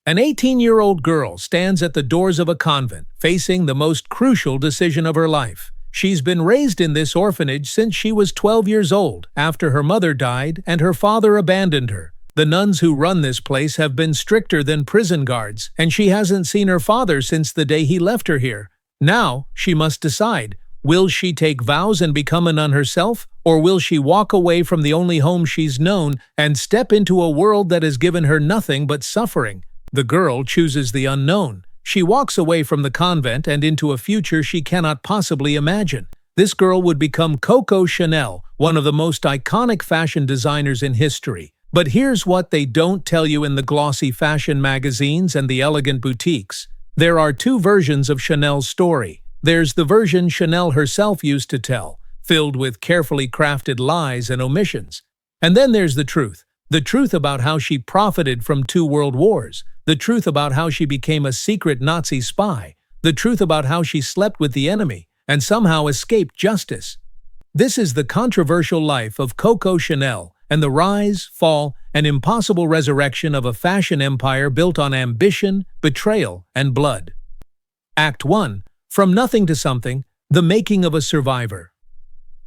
An 18-year-old girl stands at the doors of a convent, facing the most crucial decision of her life. She's been raised in this orphanage since she was 12 years old, after her mother died and her father abandoned her. The nuns who run this place have been stricter than prison guards, and she hasn't seen her father since the day he left her here. Now, she must decide. Will she take vows and become a nun herself, or will she walk away from the only home she's known and step into a world that has given her nothing but suffering? The girl chooses the unknown. She walks away from the convent and into a future she cannot possibly imagine. This girl would become Coco Chanel, one of the most iconic fashion designers in history. But here's what they don't tell you in the glossy fashion magazines and the elegant boutiques. There are two versions of Chanel's story. There's the version Chanel herself used to tell, filled with carefully crafted lies and omissions. And then there's the truth about how she profited from 2 world wars, the truth about how she became a secret Nazi spy, the truth about how she slept with the enemy and somehow escaped justice. This is the controversial life of Coco Chanel and the rise, fall, and impossible resurrection of a fashion empire built on ambition, betrayal, and blood. Act 1. From Nothing to Something, The Making of a Survivor.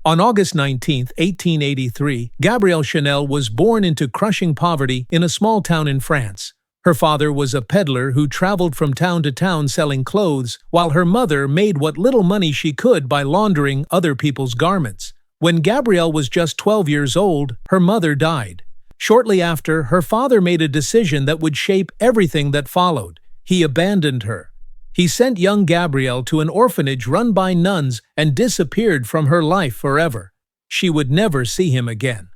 On August 19, 1883, Gabrielle Chanel was born into crushing poverty in a small town in France. Her father was a peddler who traveled from town to town selling clothes, while her mother made what little money she could by laundering other people's garments. When Gabrielle was just 12 years old, her mother died. Shortly after, her father made a decision that would shape everything that followed. He abandoned her. He sent young Gabrielle to an orphanage run by nuns and disappeared from her life forever. She would never see him again.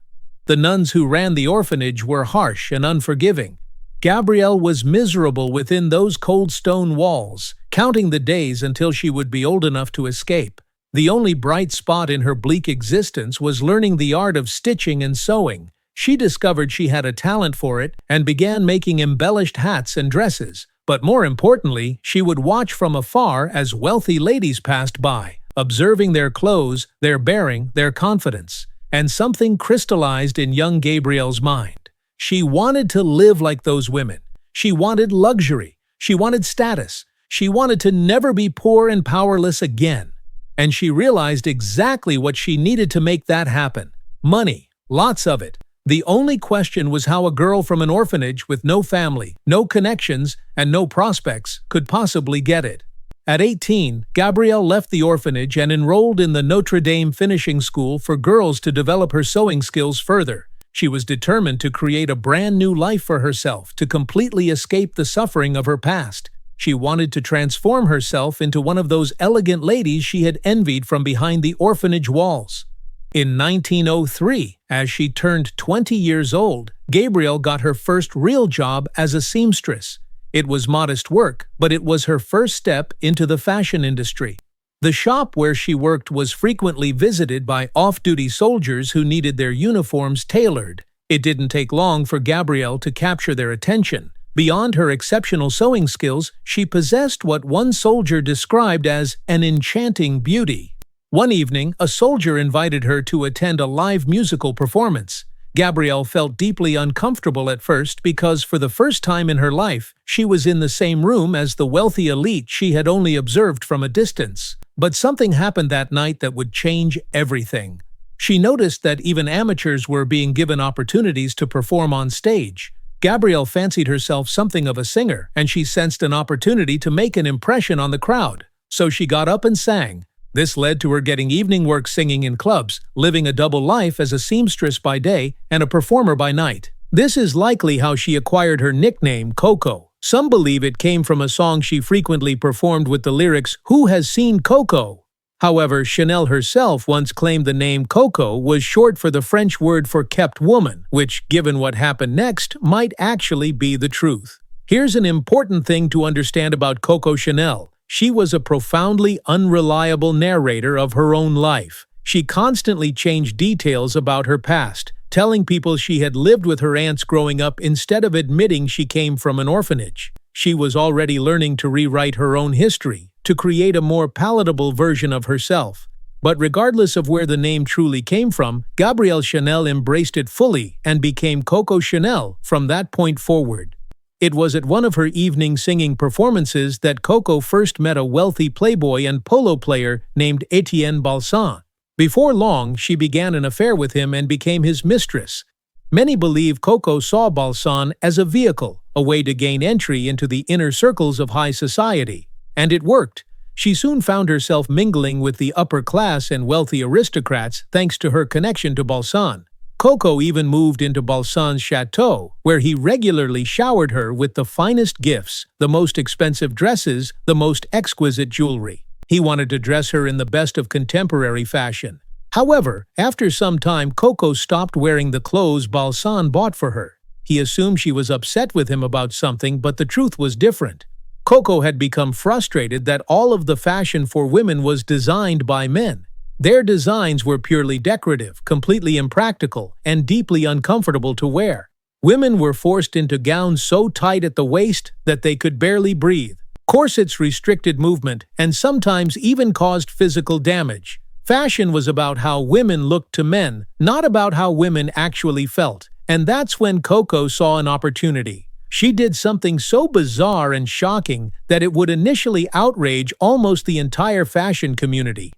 The nuns who ran the orphanage were harsh and unforgiving. Gabrielle was miserable within those cold stone walls, counting the days until she would be old enough to escape. The only bright spot in her bleak existence was learning the art of stitching and sewing. She discovered she had a talent for it and began making embellished hats and dresses. But more importantly, she would watch from afar as wealthy ladies passed by, observing their clothes, their bearing, their confidence. And something crystallized in young Gabrielle's mind. She wanted to live like those women. She wanted luxury. She wanted status. She wanted to never be poor and powerless again. And she realized exactly what she needed to make that happen. Money. Lots of it. The only question was how a girl from an orphanage with no family, no connections, and no prospects could possibly get it. At 18, Gabrielle left the orphanage and enrolled in the Notre Dame finishing school for girls to develop her sewing skills further. She was determined to create a brand new life for herself, to completely escape the suffering of her past. She wanted to transform herself into one of those elegant ladies she had envied from behind the orphanage walls. In 1903, as she turned 20 years old, Gabrielle got her first real job as a seamstress. It was modest work, but it was her first step into the fashion industry. The shop where she worked was frequently visited by off-duty soldiers who needed their uniforms tailored. It didn't take long for Gabrielle to capture their attention. Beyond her exceptional sewing skills, she possessed what one soldier described as an enchanting beauty. One evening, a soldier invited her to attend a live musical performance. Gabrielle felt deeply uncomfortable at first because for the first time in her life, she was in the same room as the wealthy elite she had only observed from a distance. But something happened that night that would change everything. She noticed that even amateurs were being given opportunities to perform on stage. Gabrielle fancied herself something of a singer, and she sensed an opportunity to make an impression on the crowd. So she got up and sang. This led to her getting evening work singing in clubs, living a double life as a seamstress by day and a performer by night. This is likely how she acquired her nickname, Coco. Some believe it came from a song she frequently performed with the lyrics, "Who has seen Coco?" However, Chanel herself once claimed the name Coco was short for the French word for kept woman, which, given what happened next, might actually be the truth. Here's an important thing to understand about Coco Chanel. She was a profoundly unreliable narrator of her own life. She constantly changed details about her past, telling people she had lived with her aunts growing up instead of admitting she came from an orphanage. She was already learning to rewrite her own history, to create a more palatable version of herself. But regardless of where the name truly came from, Gabrielle Chanel embraced it fully and became Coco Chanel from that point forward. It was at one of her evening singing performances that Coco first met a wealthy playboy and polo player named Etienne Balsan. Before long, she began an affair with him and became his mistress. Many believe Coco saw Balsan as a vehicle, a way to gain entry into the inner circles of high society. And it worked. She soon found herself mingling with the upper class and wealthy aristocrats thanks to her connection to Balsan. Coco even moved into Balsan's chateau, where he regularly showered her with the finest gifts, the most expensive dresses, the most exquisite jewelry. He wanted to dress her in the best of contemporary fashion. However, after some time, Coco stopped wearing the clothes Balsan bought for her. He assumed she was upset with him about something, but the truth was different. Coco had become frustrated that all of the fashion for women was designed by men. Their designs were purely decorative, completely impractical, and deeply uncomfortable to wear. Women were forced into gowns so tight at the waist that they could barely breathe. Corsets restricted movement and sometimes even caused physical damage. Fashion was about how women looked to men, not about how women actually felt. And that's when Coco saw an opportunity. She did something so bizarre and shocking that it would initially outrage almost the entire fashion community.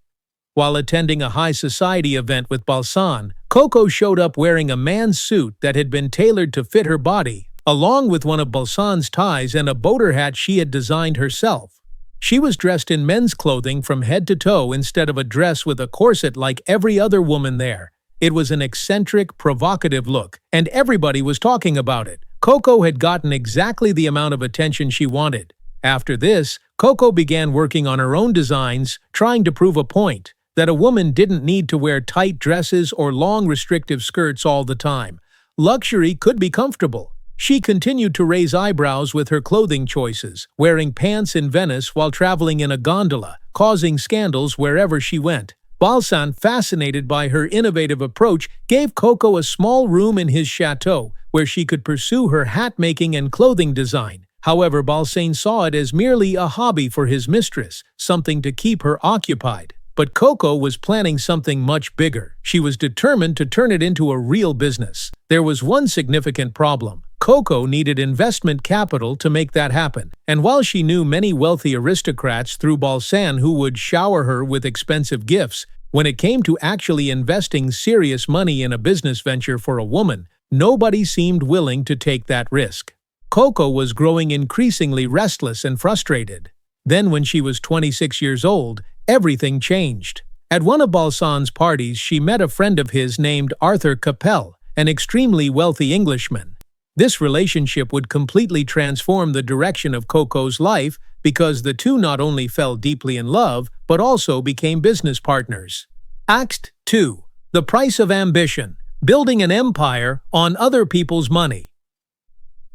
While attending a high society event with Balsan, Coco showed up wearing a man's suit that had been tailored to fit her body, along with one of Balsan's ties and a boater hat she had designed herself. She was dressed in men's clothing from head to toe instead of a dress with a corset like every other woman there. It was an eccentric, provocative look, and everybody was talking about it. Coco had gotten exactly the amount of attention she wanted. After this, Coco began working on her own designs, trying to prove a point that a woman didn't need to wear tight dresses or long restrictive skirts all the time. Luxury could be comfortable. She continued to raise eyebrows with her clothing choices, wearing pants in Venice while traveling in a gondola, causing scandals wherever she went. Balsan, fascinated by her innovative approach, gave Coco a small room in his chateau where she could pursue her hat-making and clothing design. However, Balsan saw it as merely a hobby for his mistress, something to keep her occupied. But Coco was planning something much bigger. She was determined to turn it into a real business. There was one significant problem. Coco needed investment capital to make that happen. And while she knew many wealthy aristocrats through Balsan who would shower her with expensive gifts, when it came to actually investing serious money in a business venture for a woman, nobody seemed willing to take that risk. Coco was growing increasingly restless and frustrated. Then when she was 26 years old, everything changed. At one of Balsan's parties, she met a friend of his named Arthur Capel, an extremely wealthy Englishman. This relationship would completely transform the direction of Coco's life because the two not only fell deeply in love, but also became business partners. Act 2. The Price of Ambition. Building an empire on other people's money.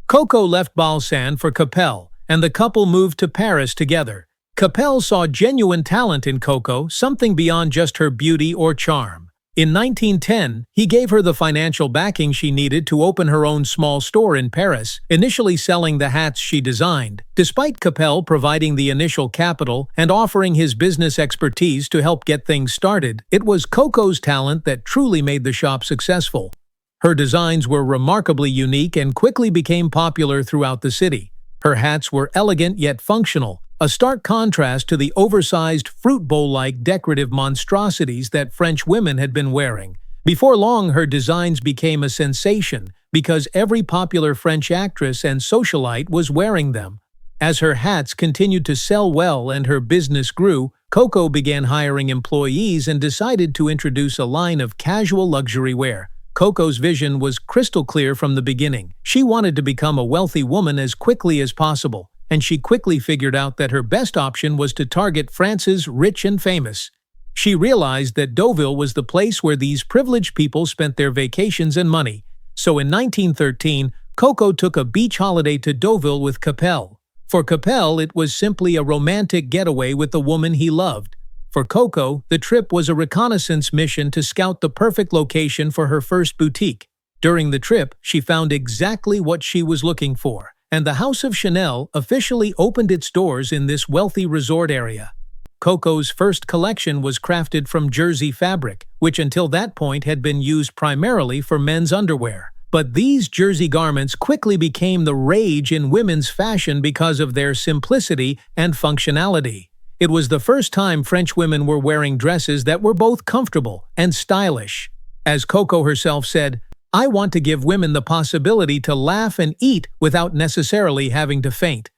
Coco left Balsan for Capel, and the couple moved to Paris together. Capel saw genuine talent in Coco, something beyond just her beauty or charm. In 1910, he gave her the financial backing she needed to open her own small store in Paris, initially selling the hats she designed. Despite Capel providing the initial capital and offering his business expertise to help get things started, it was Coco's talent that truly made the shop successful. Her designs were remarkably unique and quickly became popular throughout the city. Her hats were elegant yet functional, a stark contrast to the oversized fruit bowl-like decorative monstrosities that French women had been wearing. Before long, her designs became a sensation because every popular French actress and socialite was wearing them. As her hats continued to sell well and her business grew, Coco began hiring employees and decided to introduce a line of casual luxury wear. Coco's vision was crystal clear from the beginning. She wanted to become a wealthy woman as quickly as possible, and she quickly figured out that her best option was to target France's rich and famous. She realized that Deauville was the place where these privileged people spent their vacations and money. So in 1913, Coco took a beach holiday to Deauville with Capel. For Capel, it was simply a romantic getaway with the woman he loved. For Coco, the trip was a reconnaissance mission to scout the perfect location for her first boutique. During the trip, she found exactly what she was looking for, and the House of Chanel officially opened its doors in this wealthy resort area. Coco's first collection was crafted from jersey fabric, which until that point had been used primarily for men's underwear. But these jersey garments quickly became the rage in women's fashion because of their simplicity and functionality. It was the first time French women were wearing dresses that were both comfortable and stylish. As Coco herself said, "I want to give women the possibility to laugh and eat without necessarily having to faint."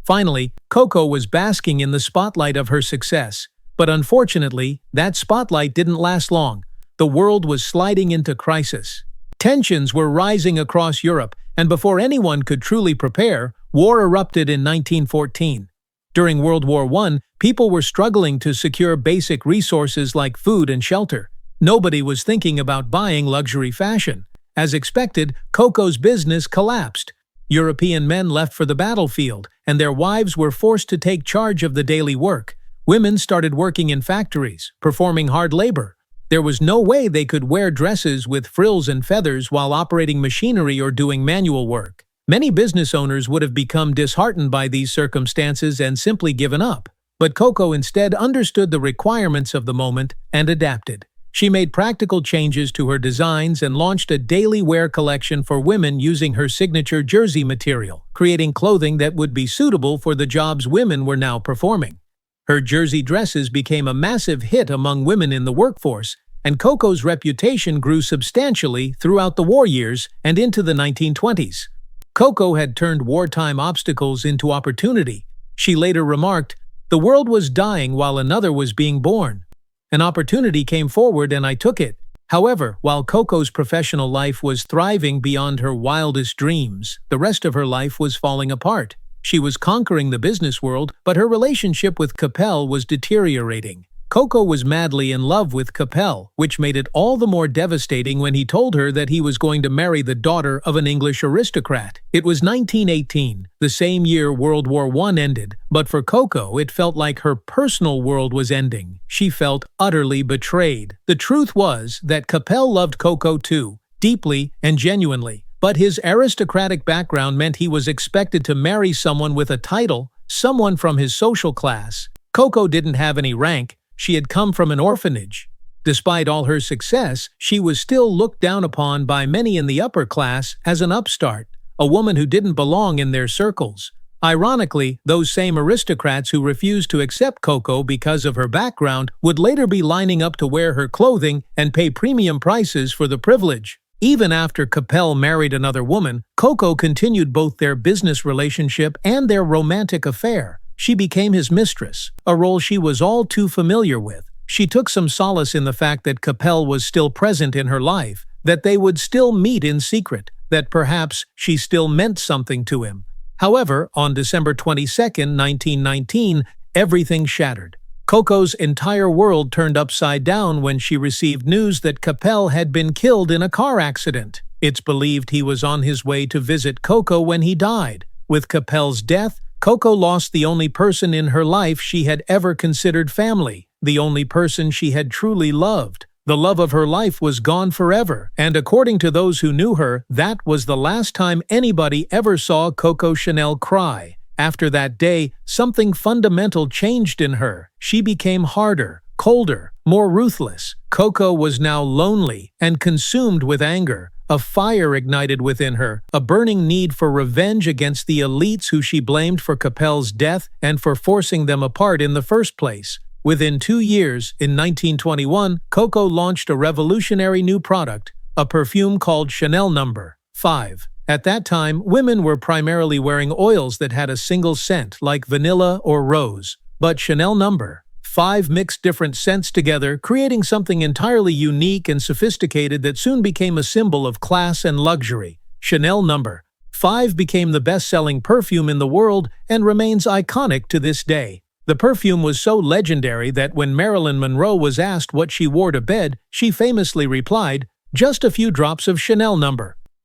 Finally, Coco was basking in the spotlight of her success. But unfortunately, that spotlight didn't last long. The world was sliding into crisis. Tensions were rising across Europe, and before anyone could truly prepare, war erupted in 1914. During World War I, people were struggling to secure basic resources like food and shelter. Nobody was thinking about buying luxury fashion. As expected, Coco's business collapsed. European men left for the battlefield, and their wives were forced to take charge of the daily work. Women started working in factories, performing hard labor. There was no way they could wear dresses with frills and feathers while operating machinery or doing manual work. Many business owners would have become disheartened by these circumstances and simply given up. But Coco instead understood the requirements of the moment and adapted. She made practical changes to her designs and launched a daily wear collection for women using her signature jersey material, creating clothing that would be suitable for the jobs women were now performing. Her jersey dresses became a massive hit among women in the workforce, and Coco's reputation grew substantially throughout the war years and into the 1920s. Coco had turned wartime obstacles into opportunity. She later remarked, "The world was dying while another was being born. An opportunity came forward and I took it." However, while Coco's professional life was thriving beyond her wildest dreams, the rest of her life was falling apart. She was conquering the business world, but her relationship with Capel was deteriorating. Coco was madly in love with Capel, which made it all the more devastating when he told her that he was going to marry the daughter of an English aristocrat. It was 1918, the same year World War I ended, but for Coco it felt like her personal world was ending. She felt utterly betrayed. The truth was that Capel loved Coco too, deeply and genuinely, but his aristocratic background meant he was expected to marry someone with a title, someone from his social class. Coco didn't have any rank. She had come from an orphanage. Despite all her success, she was still looked down upon by many in the upper class as an upstart, a woman who didn't belong in their circles. Ironically, those same aristocrats who refused to accept Coco because of her background would later be lining up to wear her clothing and pay premium prices for the privilege. Even after Capel married another woman, Coco continued both their business relationship and their romantic affair. She became his mistress, a role she was all too familiar with. She took some solace in the fact that Capel was still present in her life, that they would still meet in secret, that perhaps she still meant something to him. However, on December 22, 1919, everything shattered. Coco's entire world turned upside down when she received news that Capel had been killed in a car accident. It's believed he was on his way to visit Coco when he died. With Capel's death, Coco lost the only person in her life she had ever considered family, the only person she had truly loved. The love of her life was gone forever, and according to those who knew her, that was the last time anybody ever saw Coco Chanel cry. After that day, something fundamental changed in her. She became harder, colder, more ruthless. Coco was now lonely and consumed with anger. A fire ignited within her, a burning need for revenge against the elites who she blamed for Capel's death and for forcing them apart in the first place. Within 2 years, in 1921, Coco launched a revolutionary new product, a perfume called Chanel No. 5. At that time, women were primarily wearing oils that had a single scent, like vanilla or rose. But Chanel No. 5 mixed different scents together, creating something entirely unique and sophisticated that soon became a symbol of class and luxury. Chanel No. 5 became the best-selling perfume in the world and remains iconic to this day. The perfume was so legendary that when Marilyn Monroe was asked what she wore to bed, she famously replied, "Just a few drops of Chanel No.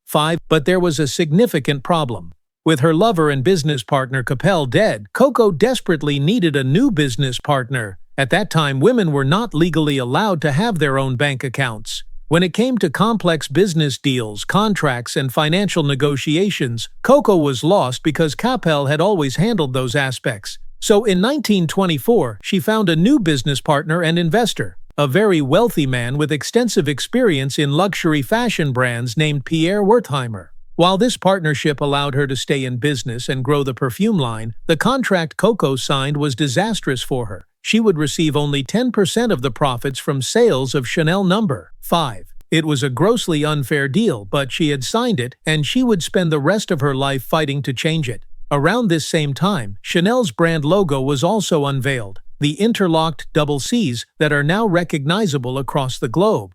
5. But there was a significant problem. With her lover and business partner Capel dead, Coco desperately needed a new business partner. At that time, women were not legally allowed to have their own bank accounts. When it came to complex business deals, contracts, and financial negotiations, Coco was lost because Capel had always handled those aspects. So in 1924, she found a new business partner and investor, a very wealthy man with extensive experience in luxury fashion brands named Pierre Wertheimer. While this partnership allowed her to stay in business and grow the perfume line, the contract Coco signed was disastrous for her. She would receive only 10% of the profits from sales of Chanel No. 5. It was a grossly unfair deal, but she had signed it, and she would spend the rest of her life fighting to change it. Around this same time, Chanel's brand logo was also unveiled, the interlocked double C's that are now recognizable across the globe.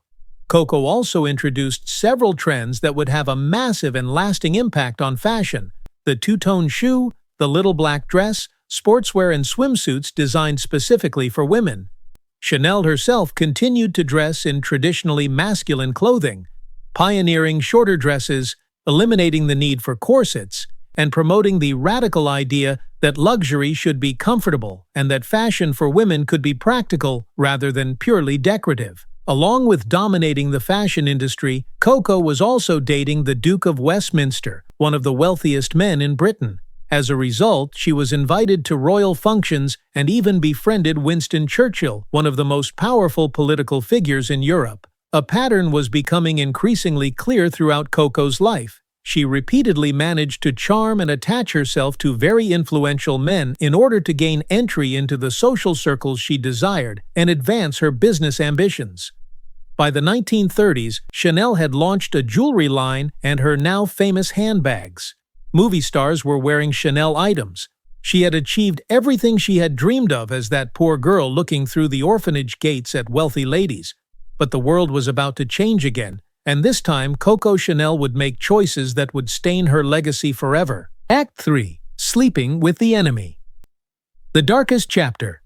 Coco also introduced several trends that would have a massive and lasting impact on fashion: the two-tone shoe, the little black dress, sportswear and swimsuits designed specifically for women. Chanel herself continued to dress in traditionally masculine clothing, pioneering shorter dresses, eliminating the need for corsets, and promoting the radical idea that luxury should be comfortable and that fashion for women could be practical rather than purely decorative. Along with dominating the fashion industry, Coco was also dating the Duke of Westminster, one of the wealthiest men in Britain. As a result, she was invited to royal functions and even befriended Winston Churchill, one of the most powerful political figures in Europe. A pattern was becoming increasingly clear throughout Coco's life. She repeatedly managed to charm and attach herself to very influential men in order to gain entry into the social circles she desired and advance her business ambitions. By the 1930s, Chanel had launched a jewelry line and her now famous handbags. Movie stars were wearing Chanel items. She had achieved everything she had dreamed of as that poor girl looking through the orphanage gates at wealthy ladies. But the world was about to change again, and this time Coco Chanel would make choices that would stain her legacy forever. Act 3. Sleeping with the Enemy. The darkest chapter.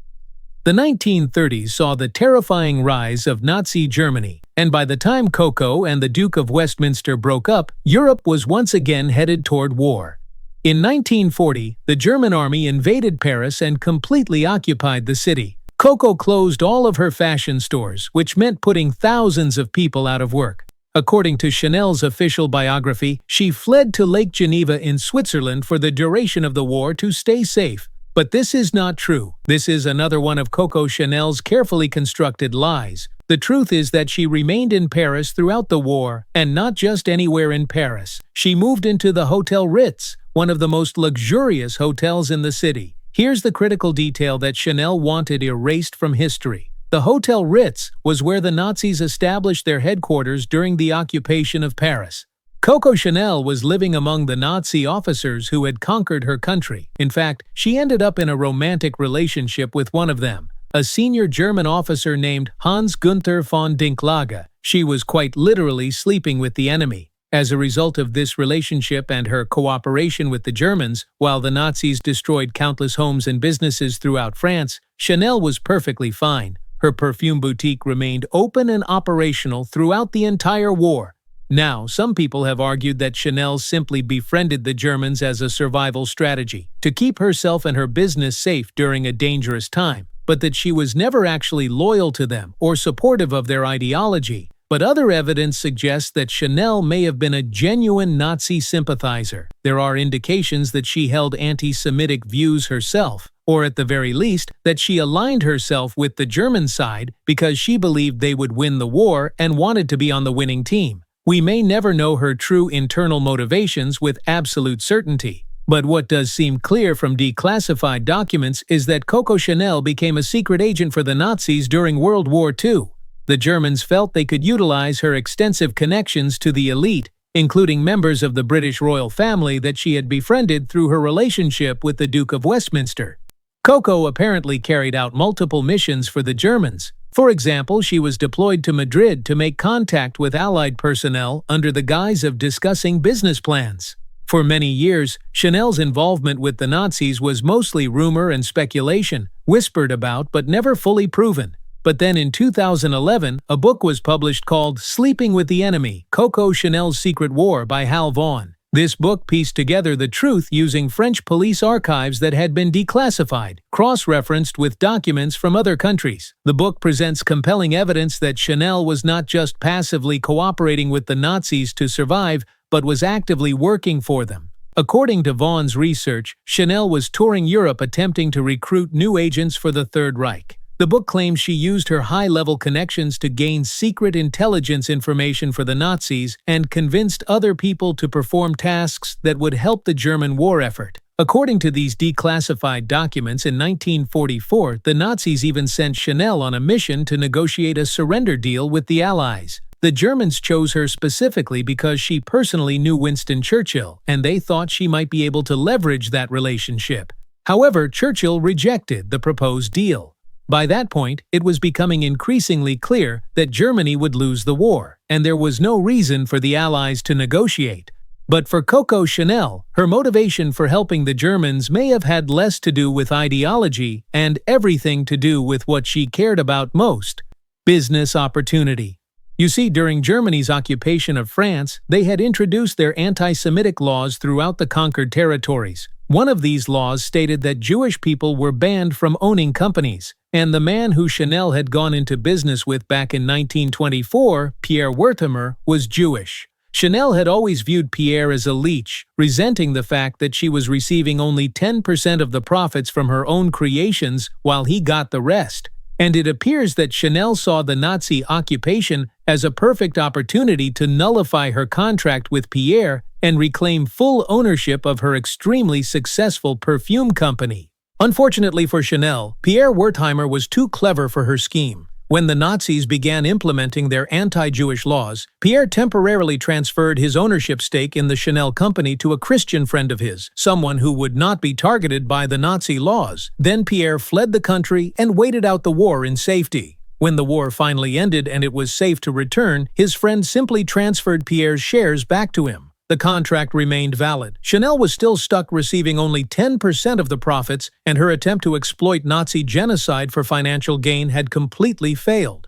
The 1930s saw the terrifying rise of Nazi Germany, and by the time Coco and the Duke of Westminster broke up, Europe was once again headed toward war. In 1940, the German army invaded Paris and completely occupied the city. Coco closed all of her fashion stores, which meant putting thousands of people out of work. According to Chanel's official biography, she fled to Lake Geneva in Switzerland for the duration of the war to stay safe. But this is not true. This is another one of Coco Chanel's carefully constructed lies. The truth is that she remained in Paris throughout the war, and not just anywhere in Paris. She moved into the Hotel Ritz, one of the most luxurious hotels in the city. Here's the critical detail that Chanel wanted erased from history. The Hotel Ritz was where the Nazis established their headquarters during the occupation of Paris. Coco Chanel was living among the Nazi officers who had conquered her country. In fact, she ended up in a romantic relationship with one of them, a senior German officer named Hans Gunther von Dinklage. She was quite literally sleeping with the enemy. As a result of this relationship and her cooperation with the Germans, while the Nazis destroyed countless homes and businesses throughout France, Chanel was perfectly fine. Her perfume boutique remained open and operational throughout the entire war. Now, some people have argued that Chanel simply befriended the Germans as a survival strategy, to keep herself and her business safe during a dangerous time, but that she was never actually loyal to them or supportive of their ideology. But other evidence suggests that Chanel may have been a genuine Nazi sympathizer. There are indications that she held anti-Semitic views herself, or at the very least, that she aligned herself with the German side because she believed they would win the war and wanted to be on the winning team. We may never know her true internal motivations with absolute certainty, but what does seem clear from declassified documents is that Coco Chanel became a secret agent for the Nazis during World War II. The Germans felt they could utilize her extensive connections to the elite, including members of the British royal family that she had befriended through her relationship with the Duke of Westminster. Coco apparently carried out multiple missions for the Germans. For example, she was deployed to Madrid to make contact with Allied personnel under the guise of discussing business plans. For many years, Chanel's involvement with the Nazis was mostly rumor and speculation, whispered about but never fully proven. But then in 2011, a book was published called Sleeping with the Enemy: Coco Chanel's Secret War by Hal Vaughan. This book pieced together the truth using French police archives that had been declassified, cross-referenced with documents from other countries. The book presents compelling evidence that Chanel was not just passively cooperating with the Nazis to survive, but was actively working for them. According to Vaughan's research, Chanel was touring Europe attempting to recruit new agents for the Third Reich. The book claims she used her high-level connections to gain secret intelligence information for the Nazis and convinced other people to perform tasks that would help the German war effort. According to these declassified documents, in 1944, the Nazis even sent Chanel on a mission to negotiate a surrender deal with the Allies. The Germans chose her specifically because she personally knew Winston Churchill, and they thought she might be able to leverage that relationship. However, Churchill rejected the proposed deal. By that point, it was becoming increasingly clear that Germany would lose the war, and there was no reason for the Allies to negotiate. But for Coco Chanel, her motivation for helping the Germans may have had less to do with ideology and everything to do with what she cared about most: business opportunity. You see, during Germany's occupation of France, they had introduced their anti-Semitic laws throughout the conquered territories. One of these laws stated that Jewish people were banned from owning companies, and the man who Chanel had gone into business with back in 1924, Pierre Wertheimer, was Jewish. Chanel had always viewed Pierre as a leech, resenting the fact that she was receiving only 10% of the profits from her own creations while he got the rest. And it appears that Chanel saw the Nazi occupation as a perfect opportunity to nullify her contract with Pierre and reclaim full ownership of her extremely successful perfume company. Unfortunately for Chanel, Pierre Wertheimer was too clever for her scheme. When the Nazis began implementing their anti-Jewish laws, Pierre temporarily transferred his ownership stake in the Chanel company to a Christian friend of his, someone who would not be targeted by the Nazi laws. Then Pierre fled the country and waited out the war in safety. When the war finally ended and it was safe to return, his friend simply transferred Pierre's shares back to him. The contract remained valid. Chanel was still stuck receiving only 10% of the profits, and her attempt to exploit Nazi genocide for financial gain had completely failed.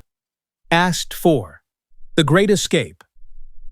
Asked 4. The Great Escape.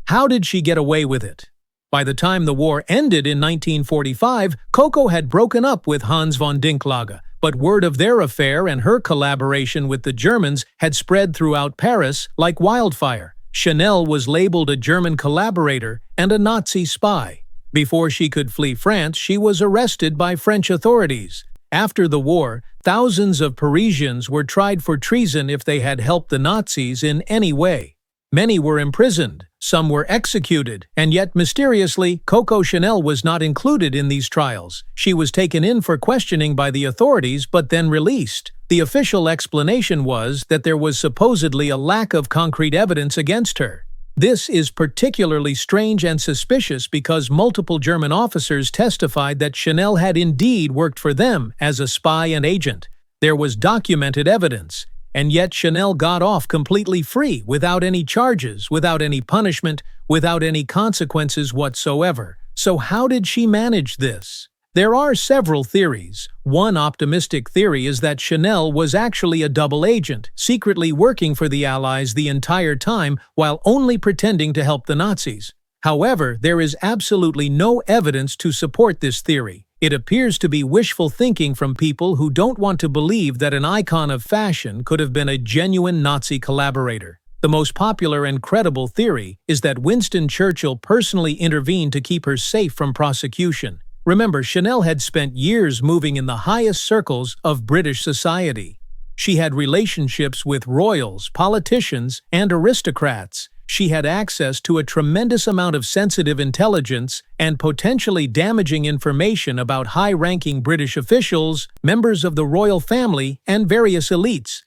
How did she get away with it? By the time the war ended in 1945, Coco had broken up with Hans von Dinklage, but word of their affair and her collaboration with the Germans had spread throughout Paris like wildfire. Chanel was labeled a German collaborator and a Nazi spy. Before she could flee France, she was arrested by French authorities. After the war, thousands of Parisians were tried for treason if they had helped the Nazis in any way. Many were imprisoned, some were executed, and yet mysteriously, Coco Chanel was not included in these trials. She was taken in for questioning by the authorities but then released. The official explanation was that there was supposedly a lack of concrete evidence against her. This is particularly strange and suspicious because multiple German officers testified that Chanel had indeed worked for them as a spy and agent. There was documented evidence, and yet Chanel got off completely free without any charges, without any punishment, without any consequences whatsoever. So how did she manage this? There are several theories. One optimistic theory is that Chanel was actually a double agent, secretly working for the Allies the entire time while only pretending to help the Nazis. However, there is absolutely no evidence to support this theory. It appears to be wishful thinking from people who don't want to believe that an icon of fashion could have been a genuine Nazi collaborator. The most popular and credible theory is that Winston Churchill personally intervened to keep her safe from prosecution. Remember, Chanel had spent years moving in the highest circles of British society. She had relationships with royals, politicians, and aristocrats. She had access to a tremendous amount of sensitive intelligence and potentially damaging information about high-ranking British officials, members of the royal family, and various elites.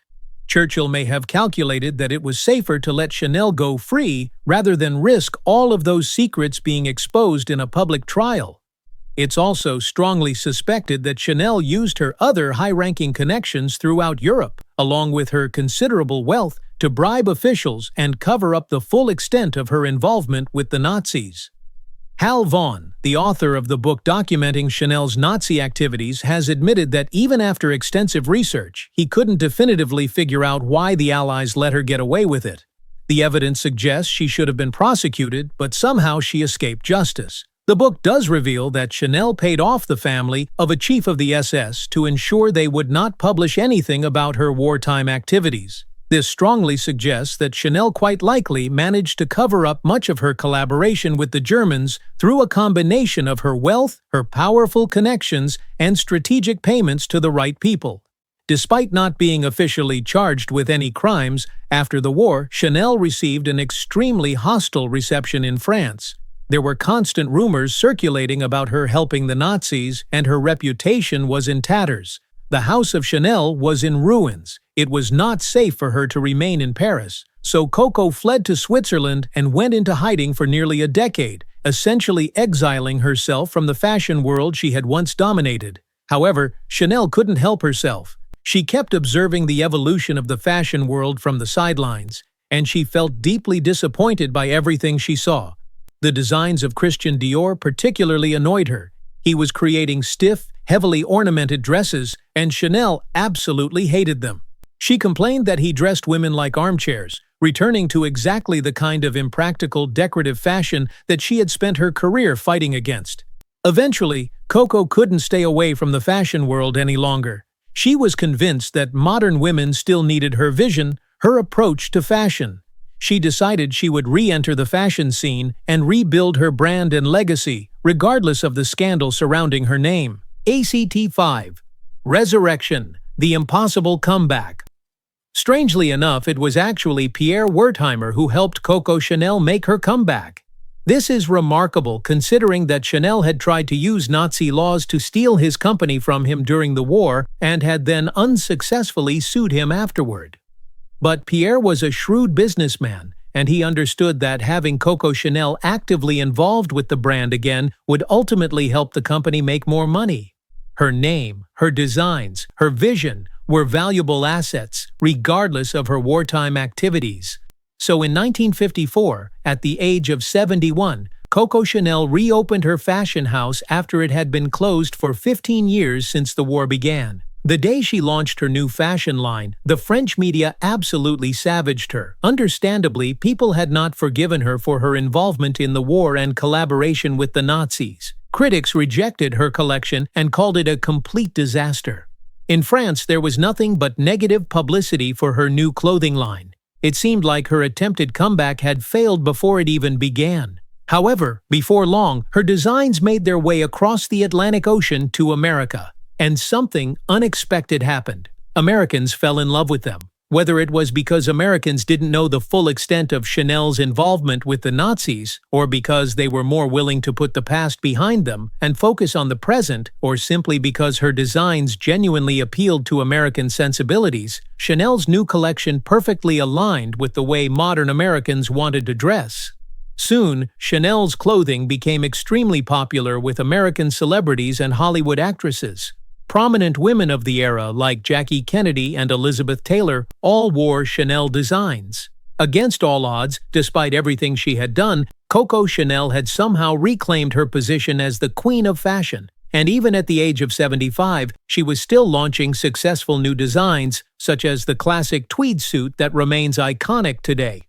Churchill may have calculated that it was safer to let Chanel go free rather than risk all of those secrets being exposed in a public trial. It's also strongly suspected that Chanel used her other high-ranking connections throughout Europe, along with her considerable wealth, to bribe officials and cover up the full extent of her involvement with the Nazis. Hal Vaughan, the author of the book documenting Chanel's Nazi activities, has admitted that even after extensive research, he couldn't definitively figure out why the Allies let her get away with it. The evidence suggests she should have been prosecuted, but somehow she escaped justice. The book does reveal that Chanel paid off the family of a chief of the SS to ensure they would not publish anything about her wartime activities. This strongly suggests that Chanel quite likely managed to cover up much of her collaboration with the Germans through a combination of her wealth, her powerful connections, and strategic payments to the right people. Despite not being officially charged with any crimes, after the war, Chanel received an extremely hostile reception in France. There were constant rumors circulating about her helping the Nazis, and her reputation was in tatters. The House of Chanel was in ruins. It was not safe for her to remain in Paris, so Coco fled to Switzerland and went into hiding for nearly a decade, essentially exiling herself from the fashion world she had once dominated. However, Chanel couldn't help herself. She kept observing the evolution of the fashion world from the sidelines, and she felt deeply disappointed by everything she saw. The designs of Christian Dior particularly annoyed her. He was creating stiff, heavily ornamented dresses, and Chanel absolutely hated them. She complained that he dressed women like armchairs, returning to exactly the kind of impractical decorative fashion that she had spent her career fighting against. Eventually, Coco couldn't stay away from the fashion world any longer. She was convinced that modern women still needed her vision, her approach to fashion. She decided she would re-enter the fashion scene and rebuild her brand and legacy, regardless of the scandal surrounding her name. ACT 5. Resurrection, the impossible comeback. Strangely enough, it was actually Pierre Wertheimer who helped Coco Chanel make her comeback. This is remarkable considering that Chanel had tried to use Nazi laws to steal his company from him during the war and had then unsuccessfully sued him afterward. But Pierre was a shrewd businessman, and he understood that having Coco Chanel actively involved with the brand again would ultimately help the company make more money. Her name, her designs, her vision were valuable assets, regardless of her wartime activities. So in 1954, at the age of 71, Coco Chanel reopened her fashion house after it had been closed for 15 years since the war began. The day she launched her new fashion line, the French media absolutely savaged her. Understandably, people had not forgiven her for her involvement in the war and collaboration with the Nazis. Critics rejected her collection and called it a complete disaster. In France, there was nothing but negative publicity for her new clothing line. It seemed like her attempted comeback had failed before it even began. However, before long, her designs made their way across the Atlantic Ocean to America. And something unexpected happened. Americans fell in love with them. Whether it was because Americans didn't know the full extent of Chanel's involvement with the Nazis, or because they were more willing to put the past behind them and focus on the present, or simply because her designs genuinely appealed to American sensibilities, Chanel's new collection perfectly aligned with the way modern Americans wanted to dress. Soon, Chanel's clothing became extremely popular with American celebrities and Hollywood actresses. Prominent women of the era like Jackie Kennedy and Elizabeth Taylor all wore Chanel designs. Against all odds, despite everything she had done, Coco Chanel had somehow reclaimed her position as the queen of fashion. And even at the age of 75, she was still launching successful new designs, such as the classic tweed suit that remains iconic today.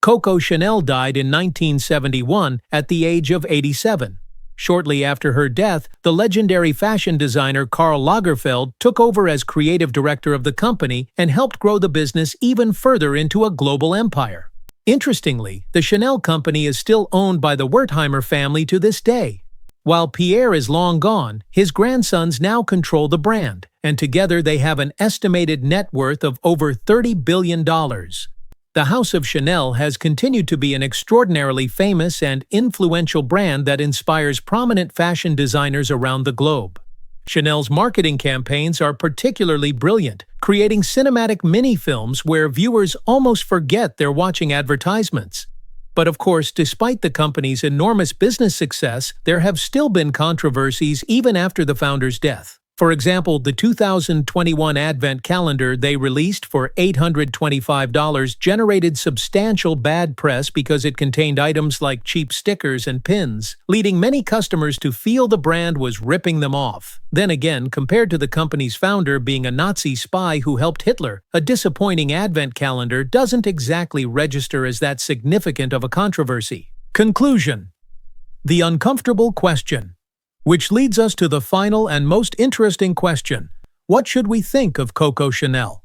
Coco Chanel died in 1971 at the age of 87. Shortly after her death, the legendary fashion designer Karl Lagerfeld took over as creative director of the company and helped grow the business even further into a global empire. Interestingly, the Chanel company is still owned by the Wertheimer family to this day. While Pierre is long gone, his grandsons now control the brand, and together they have an estimated net worth of over $30 billion. The House of Chanel has continued to be an extraordinarily famous and influential brand that inspires prominent fashion designers around the globe. Chanel's marketing campaigns are particularly brilliant, creating cinematic mini-films where viewers almost forget they're watching advertisements. But of course, despite the company's enormous business success, there have still been controversies even after the founder's death. For example, the 2021 Advent calendar they released for $825 generated substantial bad press because it contained items like cheap stickers and pins, leading many customers to feel the brand was ripping them off. Then again, compared to the company's founder being a Nazi spy who helped Hitler, a disappointing Advent calendar doesn't exactly register as that significant of a controversy. Conclusion: the uncomfortable question. Which leads us to the final and most interesting question: what should we think of Coco Chanel?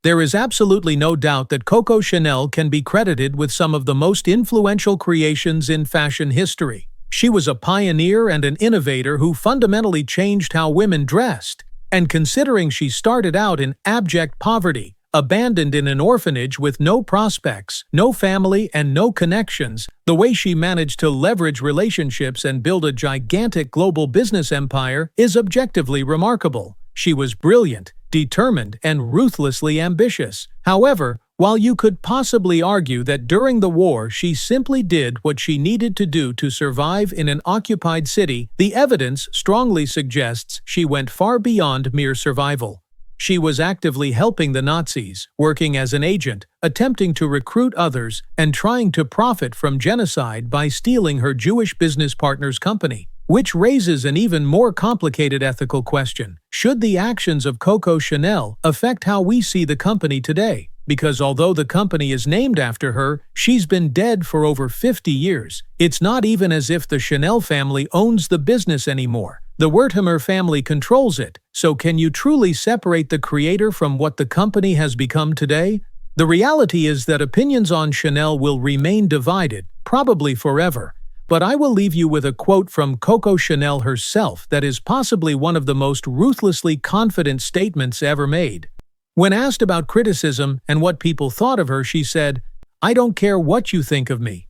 There is absolutely no doubt that Coco Chanel can be credited with some of the most influential creations in fashion history. She was a pioneer and an innovator who fundamentally changed how women dressed. And considering she started out in abject poverty, abandoned in an orphanage with no prospects, no family, and no connections, the way she managed to leverage relationships and build a gigantic global business empire is objectively remarkable. She was brilliant, determined, and ruthlessly ambitious. However, while you could possibly argue that during the war she simply did what she needed to do to survive in an occupied city, the evidence strongly suggests she went far beyond mere survival. She was actively helping the Nazis, working as an agent, attempting to recruit others, and trying to profit from genocide by stealing her Jewish business partner's company. Which raises an even more complicated ethical question. Should the actions of Coco Chanel affect how we see the company today? Because although the company is named after her, she's been dead for over 50 years. It's not even as if the Chanel family owns the business anymore. The Wertheimer family controls it, so can you truly separate the creator from what the company has become today? The reality is that opinions on Chanel will remain divided, probably forever. But I will leave you with a quote from Coco Chanel herself that is possibly one of the most ruthlessly confident statements ever made. When asked about criticism and what people thought of her, she said, "I don't care what you think of me.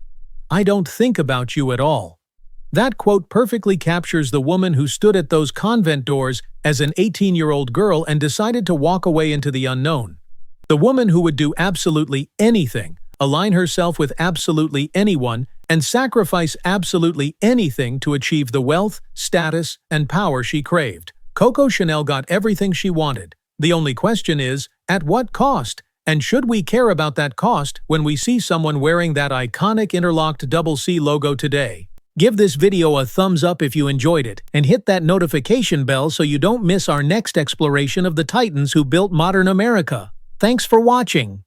I don't think about you at all." That quote perfectly captures the woman who stood at those convent doors as an 18-year-old girl and decided to walk away into the unknown. The woman who would do absolutely anything, align herself with absolutely anyone, and sacrifice absolutely anything to achieve the wealth, status, and power she craved. Coco Chanel got everything she wanted. The only question is, at what cost? And should we care about that cost when we see someone wearing that iconic interlocked CC logo today? Give this video a thumbs up if you enjoyed it, and hit that notification bell so you don't miss our next exploration of the titans who built modern America. Thanks for watching.